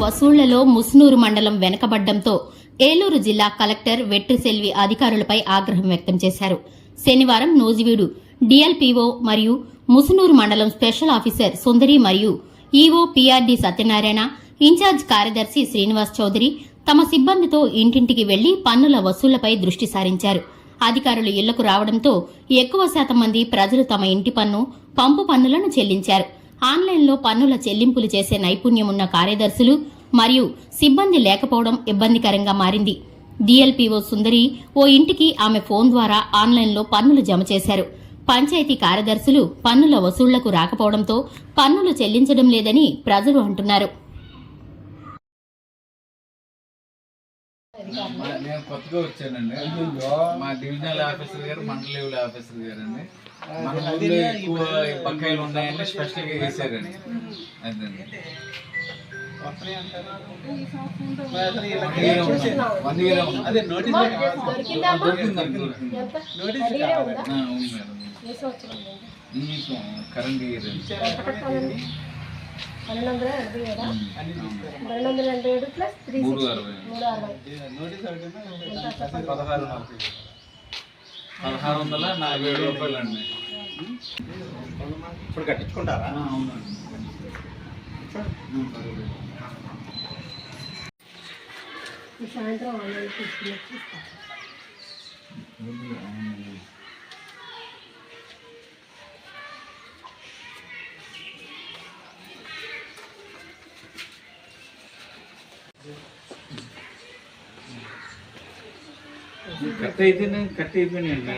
వసూళ్లలో ముస్నూరు మండలం వెనకబడ్డంతో ఏలూరు జిల్లా కలెక్టర్ వెట్రిసెల్వి అధికారులపై ఆగ్రహం వ్యక్తం చేశారు. శనివారం నూజివీడు డీఎల్పీఓ మరియు ముసునూరు మండలం స్పెషల్ ఆఫీసర్ సుందరి మరియు ఈవో పీఆర్డీ సత్యనారాయణ, ఇన్ఛార్జ్ కార్యదర్శి శ్రీనివాస్ చౌదరి తమ సిబ్బందితో ఇంటింటికి వెళ్లి పన్నుల వసూళ్లపై దృష్టి సారించారు. అధికారులు ఇళ్లకు రావడంతో ఎక్కువ శాతం మంది ప్రజలు తమ ఇంటి పన్ను, పంపు పన్నులను చెల్లించారు. ఆన్లైన్లో పన్నుల చెల్లింపులు చేసే నైపుణ్యం ఉన్న కార్యదర్శులు మరియు సిబ్బంది లేకపోవడం ఇబ్బందికరంగా మారింది. డీఎల్పీఓ సుందరి ఓ ఇంటికి ఆమె ఫోన్ ద్వారా ఆన్లైన్లో పన్నులు జమ చేశారు. పంచాయతీ కార్యదర్శులు పన్నుల వసూళ్లకు రాకపోవడంతో పన్నులు చెల్లించడం లేదని ప్రజలు అంటున్నారు. నేను కొత్తగా వచ్చానండి. మా డివిజనల్ ఆఫీసర్ గారు, మండల లెవెల్ ఆఫీసర్ గారు అండి. మన ఊళ్ళో ఎక్కువ బకాయిలు ఉన్నాయని స్పెషల్ గా వేసారండి. అదండి 1 year అదే నోటీస్ ఈ కరెంట్ ఇయర్ 1640 రూపాయలండి. ఇప్పుడు కట్టించుకుంటారా? అవునండి. సాయంత్రం కట్ అయిపోయినాయండి.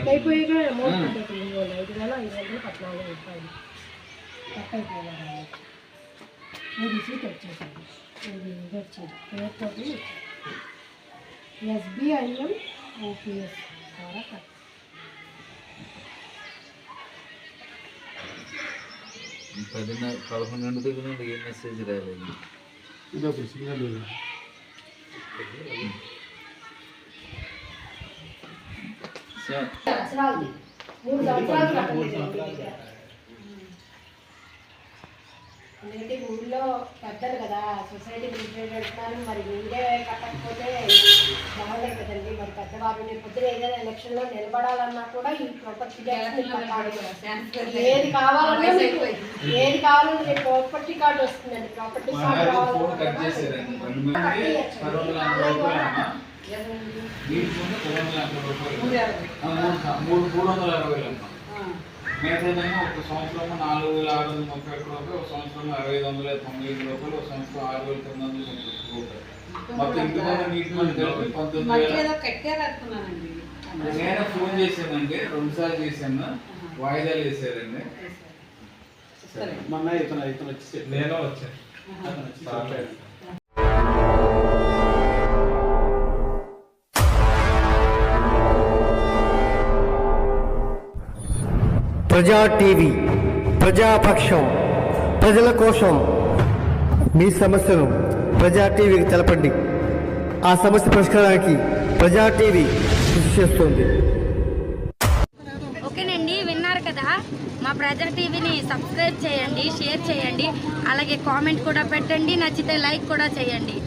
SBIM OPS ద్వారా కట్. పదిన్నర 11 దగ్గర నుండి ఏ మెసేజ్ రాలేదు. ఇదొక సిగ్నల్. సంవత్సరాలు 3 సంవత్సరాలు ఎందుకంటే ఊళ్ళో పెద్దలు కదా, సొసైటీ పెడుతున్నారు. మరి మీరే కట్టకపోతే బాగుండదు కదండి. మరి పెద్దవారు పొద్దున ఏదైనా ఎలక్షన్లో నిలబడాలన్నా కూడా ఈ ప్రాపర్టీ ఏది కావాలన్నా రేపు ప్రాపర్టీ కార్డు వస్తుందండి. ప్రాపర్టీ కార్డు మిగతాదేమో ఒక సంవత్సరం 4631 రూపాయలు, ఒక సంవత్సరం 6590 రూపాయలు, ఒక సంవత్సరం 6930 రూపాయలు. మొత్తం ఇంటి పన్ను, నీటి పన్ను కలిపి 19,000. నేను ఫోన్ చేశానండి, 2 సార్లు చేశాను, వాయిదాలు వేసారండి. మొన్న ఇతను వచ్చి నేను వచ్చాను. ప్రజా టీవీ, ప్రజాపక్షం, ప్రజల కోసం. మీ సమస్యను ప్రజా టీవీకి తెలపండి. ఆ సమస్య పరిష్కారానికి ప్రజా టీవీ కృషి చేస్తుంది. ఓకేనండి, విన్నారు కదా. మా ప్రజా టీవీని సబ్స్క్రైబ్ చేయండి, షేర్ చేయండి, అలాగే కామెంట్ కూడా పెట్టండి. నచ్చితే లైక్ కూడా చేయండి.